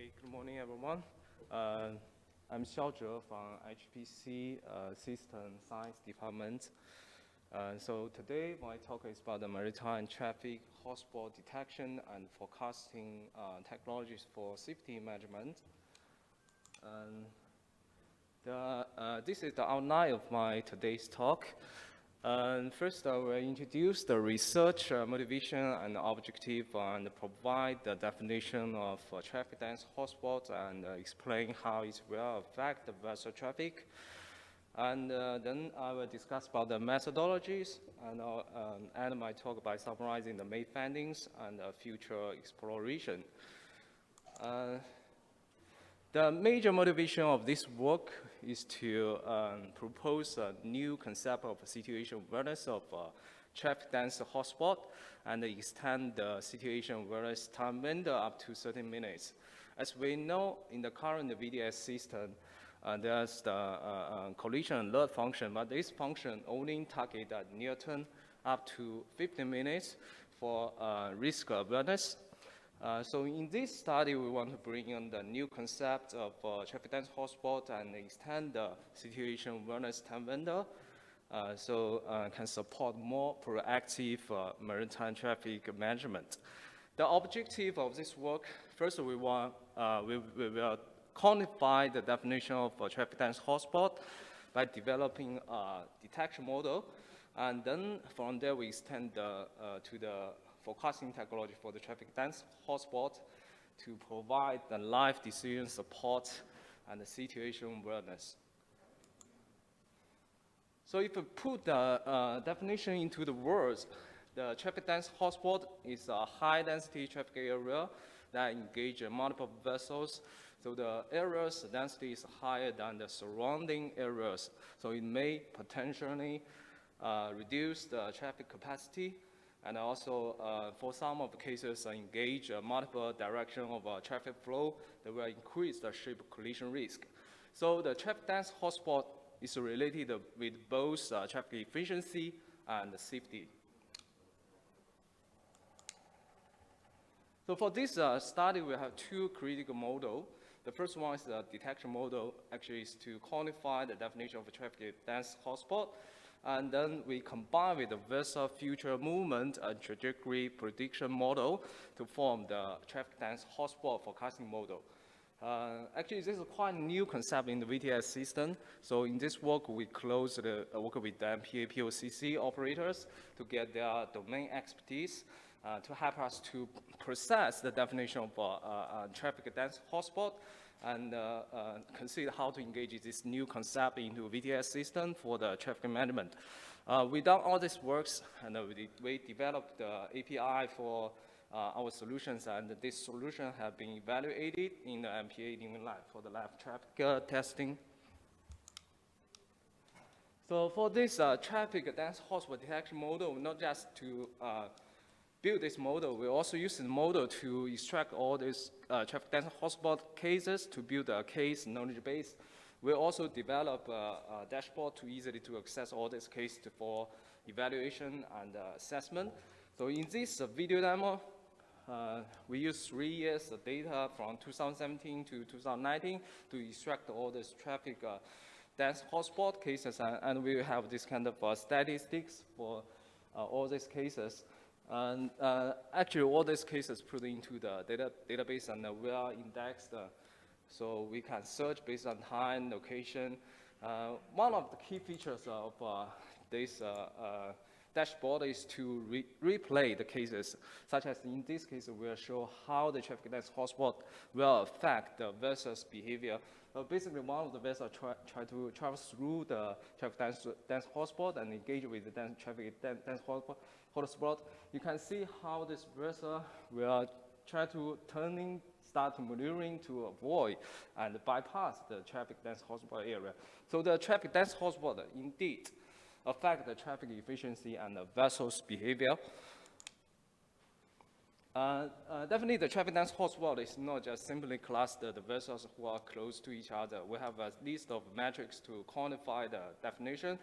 Okay, good morning, everyone. I'm Xiuju from HPC System Science Department. So today my talk is about the maritime traffic hotspot detection and forecasting technologies for safety management. This is the outline of my today's talk. First, I will introduce the research motivation and objective and provide the definition of traffic dense hotspot and explain how it will affect the vessel traffic. And then I will discuss about the methodologies and end my talk by summarizing the main findings and future exploration. The major motivation of this work is to propose a new concept of situation awareness of traffic dense hotspot and extend the situation awareness time window up to 30 minutes. As we know, in the current VDS system, there's the collision alert function, but this function only targets at near term up to 15 minutes for risk awareness. So in this study, we want to bring in the new concept of traffic dense hotspot and extend the situation awareness time window so can support more proactive maritime traffic management. The objective of this work, first we will quantify the definition of traffic dense hotspot by developing a detection model, and then from there we extend to the forecasting technology for the traffic dense hotspot to provide the live decision support and the situation awareness. So if we put the definition into the words, the traffic dense hotspot is a high density traffic area that engage multiple vessels. So the area's density is higher than the surrounding areas. So it may potentially reduce the traffic capacity, and also for some of the cases engage multiple direction of traffic flow that will increase the ship collision risk. So the traffic dense hotspot is related with both traffic efficiency and safety. So for this study, we have two critical models. The first one is the detection model, actually is to quantify the definition of a traffic dense hotspot. And then we combine with the vessel future movement and trajectory prediction model to form the traffic dense hotspot forecasting model. Actually, this is quite a new concept in the VTS system. So in this work, we closely work with the MPA POCC operators to get their domain expertise to help us to process the definition of traffic dense hotspot and consider how to engage this new concept into VTS system for the traffic management. We done all this works, and we developed the API for our solutions, and this solution have been evaluated in the MPA Ning lab for the lab traffic testing. So for this traffic dense hotspot detection model, not just to build this model, we also use the model to extract all these traffic dense hotspot cases to build a case knowledge base. We also develop a dashboard to easily to access all these cases for evaluation and assessment. So in this video demo, we use 3 years of data from 2017 to 2019 to extract all these traffic dense hotspot cases, and we have this kind of statistics for all these cases. And actually, all these cases put into the database, and we are indexed, so we can search based on time, location. One of the key features of this dashboard is to replay the cases, such as in this case, we'll show how the traffic dense hotspot will affect the vessel's behavior. Basically, one of the vessels try to travel through the traffic dense hotspot and engage with the traffic dense hotspot. You can see how this vessel will try to start maneuvering to avoid and bypass the traffic dense hotspot area. So the traffic dense hotspot indeed affect the traffic efficiency and the vessel's behavior. Definitely, the traffic dense hotspot is not just simply cluster the vessels who are close to each other. We have a list of metrics to quantify the definition,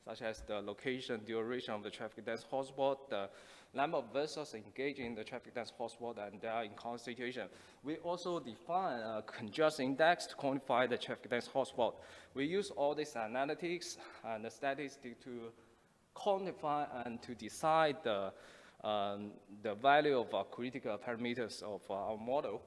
such as the location, duration of the traffic dense hotspot, the number of vessels engaging in the traffic dense hotspot, and their encounter situation. We also define a congestion index to quantify the traffic dense hotspot. We use all these analytics and the statistics to quantify and to decide the value of critical parameters of our model.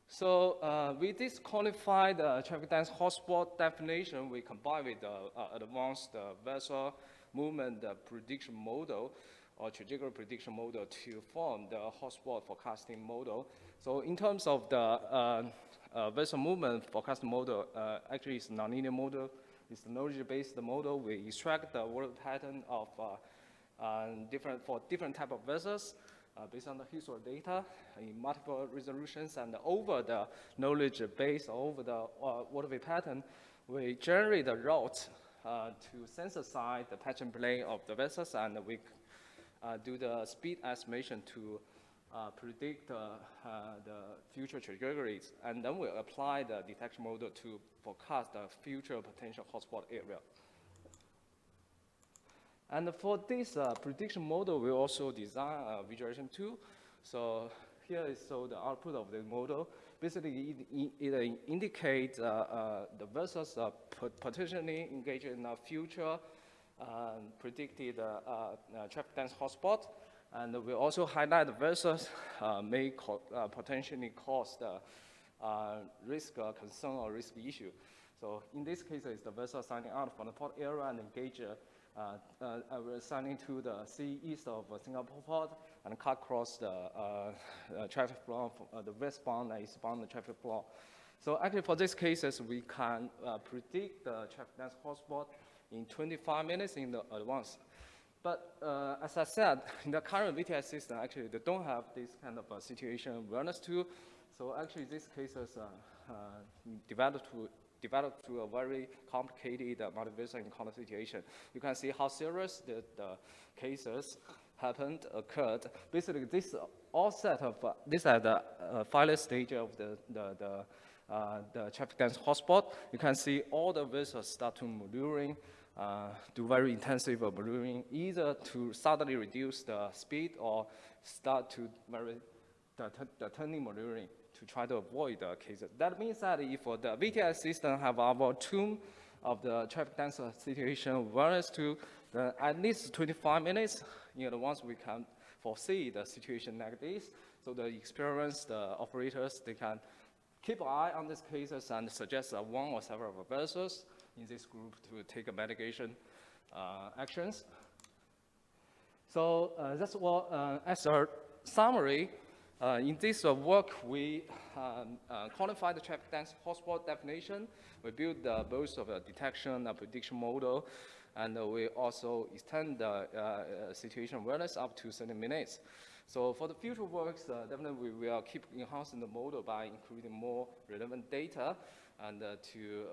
So with this quantified traffic dense hotspot definition, we combine with the advanced vessel movement prediction model or trajectory prediction model to form the hotspot forecasting model. So in terms of the vessel movement forecasting model, actually it's a nonlinear model. It's a knowledge-based model. We extract the world pattern of different type of vessels based on the historical data in multiple resolutions, and over the knowledge base, over the waterway pattern, we generate the route to synthesize the pattern plane of the vessels, and we do the speed estimation to predict the future trajectories, and then we apply the detection model to forecast the future potential hotspot area. And for this prediction model, we also design a visualization tool. So here is the output of the model. Basically, it indicates the vessels potentially engaged in a future predicted traffic dense hotspot. And we also highlight the vessels may potentially cause the risk concern or risk issue. So in this case, it's the vessel signing out from the port area and engage, we're signing to the sea east of Singapore port and cut across the traffic flow, the westbound and eastbound traffic flow. So actually for these cases, we can predict the traffic dense hotspot in 25 minutes in the advance. But as I said, in the current VTS system, actually, they don't have this kind of situation awareness tool. So actually, these cases developed to a very complicated multi-vessel encounter situation. You can see how serious the cases occurred. Basically, this all set of this at the final stage of the traffic dense hotspot. You can see all the vessels start to maneuvering. Do very intensive maneuvering, either to suddenly reduce the speed or start to the turning maneuvering to try to avoid the cases. That means that if the VTS system have our tool of the traffic dense situation awareness to at least 25 minutes in advance, we can foresee the situation like this. So the experienced operators, they can keep an eye on these cases and suggest one or several vessels in this group to take mitigation actions. So that's what, as a summary, in this work, we quantify the traffic dense hotspot definition. We build both of a detection and prediction model, and we also extend the situation awareness up to 30 minutes. So for the future works, definitely we will keep enhancing the model by including more relevant data, and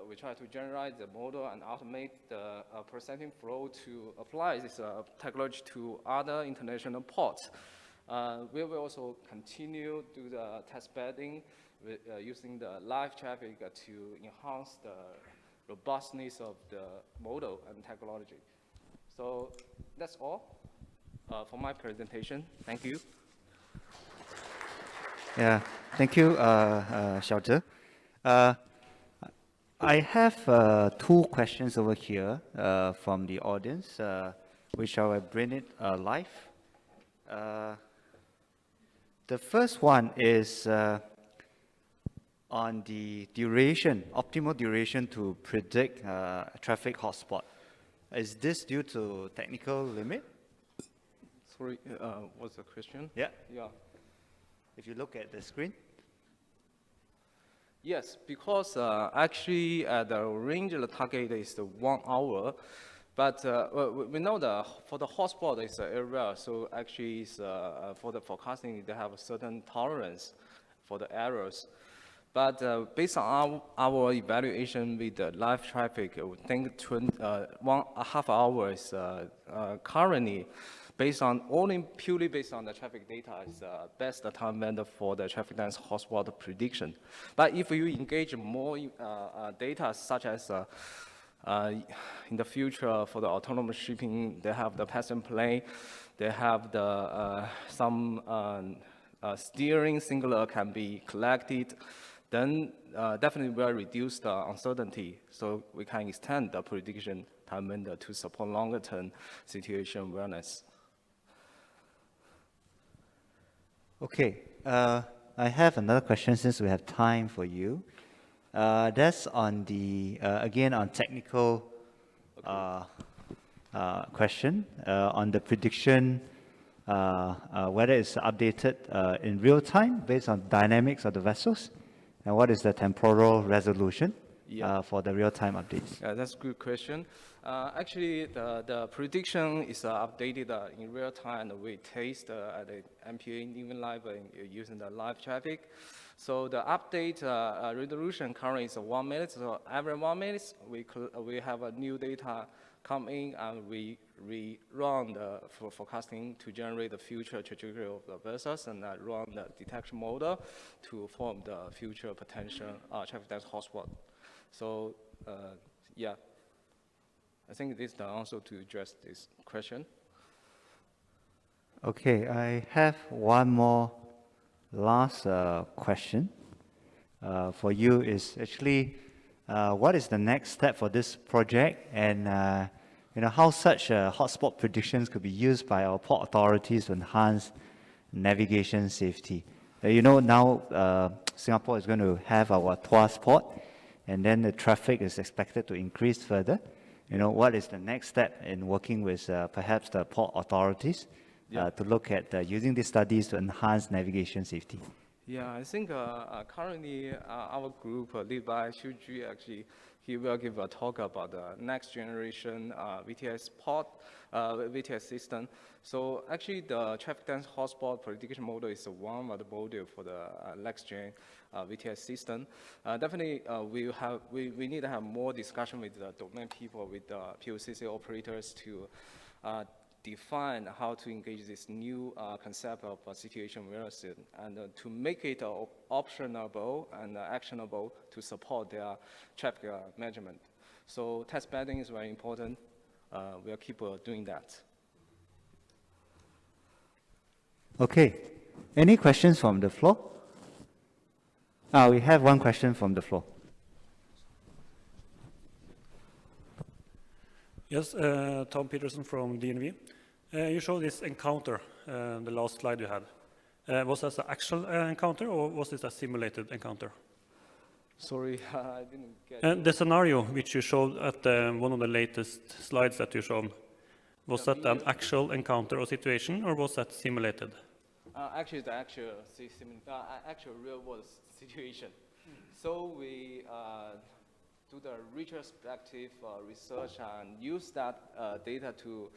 we try to generate the model and automate the processing flow to apply this technology to other international ports. We will also continue to do the test bedding with, using the live traffic to enhance the robustness of the model and technology. So that's all for my presentation. Thank you. Yeah, thank you, Xiao. I have 2 questions over here from the audience, which I will bring it live. The first one is on the duration, optimal duration to predict traffic hotspot. Is this due to technical limit? Sorry, what's the question? Yeah. Yeah. If you look at the screen. Yes, because actually the range of the target is the 1 hour, but we know that for the hotspot it's an area, so actually it's, for the forecasting they have a certain tolerance for the errors. But based on our evaluation with the live traffic, we think 1.5 hours currently purely based on the traffic data is the best time vendor for the traffic dense hotspot prediction. But if you engage more data, such as in the future for the autonomous shipping, they have the passenger plane, they have the some steering singular can be collected, then definitely will reduce the uncertainty. So we can extend the prediction time window to support longer term situation awareness. Okay, I have another question since we have time for you. That's on the, again, on technical question, on the prediction, whether it's updated in real time based on dynamics of the vessels, and what is the temporal resolution for the real-time updates? That's a good question. Actually, the prediction is updated in real time. We test at the MPA Ning library using the live traffic. So the update resolution currently is 1 minute. So every 1 minute, we have a new data come in, and we run the forecasting to generate the future trajectory of the vessels, and run the detection model to form the future potential traffic dense hotspot. So yeah, I think this is the answer to address this question. Okay, I have one more last question for you. Is actually, what is the next step for this project, and how such hotspot predictions could be used by our port authorities to enhance navigation safety? Now Singapore is going to have our Tuas port, and then the traffic is expected to increase further. What is the next step in working with perhaps the port authorities to look at using these studies to enhance navigation safety? Yeah, I think currently our group led by Xiuju, actually, he will give a talk about the next generation VTS port, VTS system. So actually the traffic dense hotspot prediction model is one of the model for the next gen VTS system. Definitely we need to have more discussion with the domain people, with the POCC operators to define how to engage this new concept of situation awareness, and to make it optionable and actionable to support their traffic management. So test bedding is very important. We'll keep doing that. Okay. Any questions from the floor? We have one question from the floor. Yes, Tom Peterson from DNV. You showed this encounter, the last slide you had. Was this an actual encounter, or was this a simulated encounter? Sorry, I didn't get The scenario which you showed at one of the latest slides that you showed, was that an actual encounter or situation, or was that simulated? Actually, the actual real-world situation. So we do the retrospective research and use that data to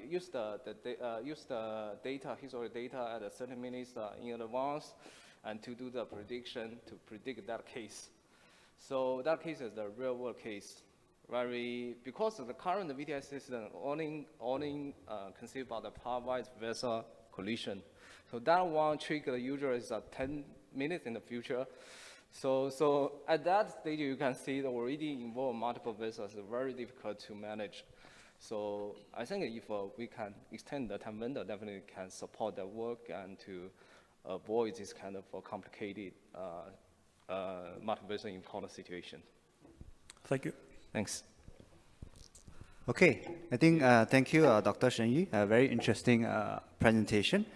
use the data, historical data at 30 minutes in advance, and to do the prediction to predict that case. So that case is the real-world case. Because of the current VTS system only conceived about the vice versa collision. So that one trigger usually is 10 minutes in the future. So at that stage, you can see it already involve multiple vessels. It's very difficult to manage. So I think if we can extend the time window, definitely can support that work and to avoid this kind of complicated multiple vessel encounter situation. Thank you. Thanks. Okay, I think thank you, Dr. Shen Yu. A very interesting presentation.